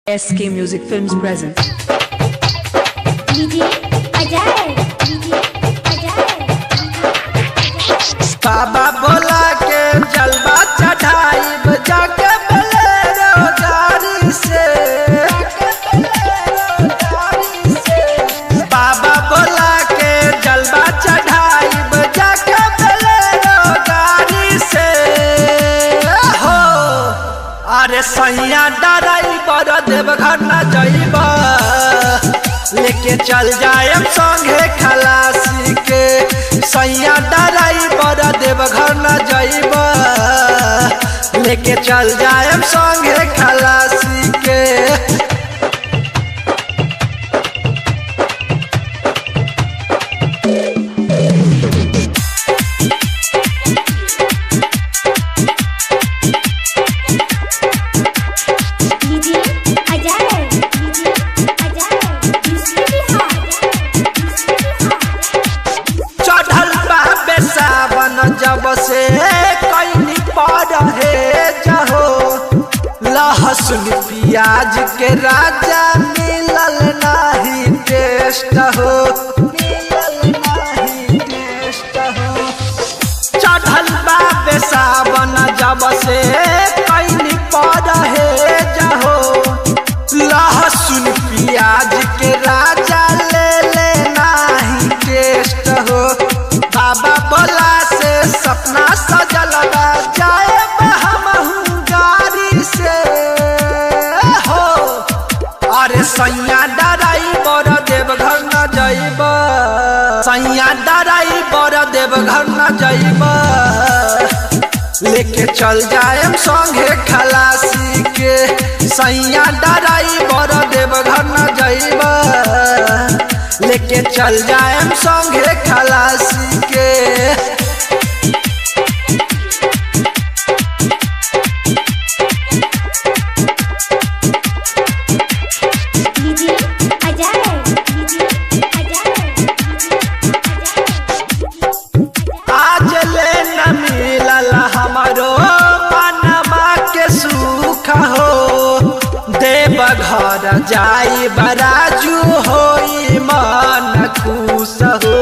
SK Music Films present. DJ Ajay, DJ Ajay, बाबा बोला के जलवा चढ़ाइब जाके बोलेरो गाड़ी से। बाबा बोला के जलवा चढ़ाइब जाके बोलेरो गाड़ी से हो। अरे सैया ड्राइवर देवघर न जइबा लेके चल जाएम संगे खलासी के। सैया ड्राइवर देवघर न जइबा लेके चल जाएम संगे खलासी के। DJ Ajay, DJ Ajay, दूसरी बिहार, चढ़ल बाबे सावन जब से कैनी पर हे जहो। लहसुन प्याज के राजा मिलल नाही टेस्ट हो, मिलल नाही टेस्ट हो। चढ़ल बाबे सावन जब से कैनी पर हे जहो। लहसुन प्याज के राजा ले ले नाही टेस्ट हो। बाबा बोला से सपना सजल बा जाए हमहू गाड़ी से हो। अरे सैया ड्राइवर देवघर न जइबा, सैया ड्राइवर देवघर न जइबा लेके चल जाएम संगे खलासी के। सैया ड्राइवर देवघर न जइबा लेके चल जाएम संगे खलासी के। DJ Ajay, DJ Ajay, आज ले न मिलल हमारो पनमा के सुख हो। देवघर जाई बराजू होई मन खुश हो,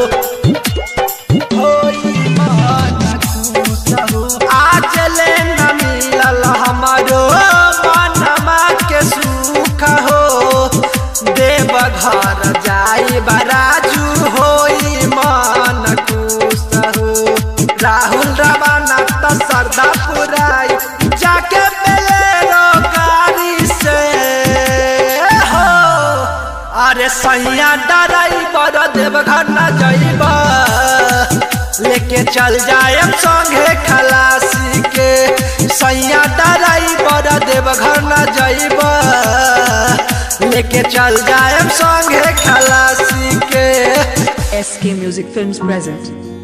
होई मन खुश हो। आज ले न मिलल हमारो पनमा के सुख हो। देवघर जाई बराजू होई मन खुश हो। राहुल रवाना तो सरदा पुराई जाके बोलेरो गाड़ी से हो। अरे सैया ड्राइवर देवघर न जइबा लेके चल जाएम संगे खलासी के। सैया ड्राइवर देवघर न जइबा लेके चल जाएम संगे खलासी के। SK Music Films present.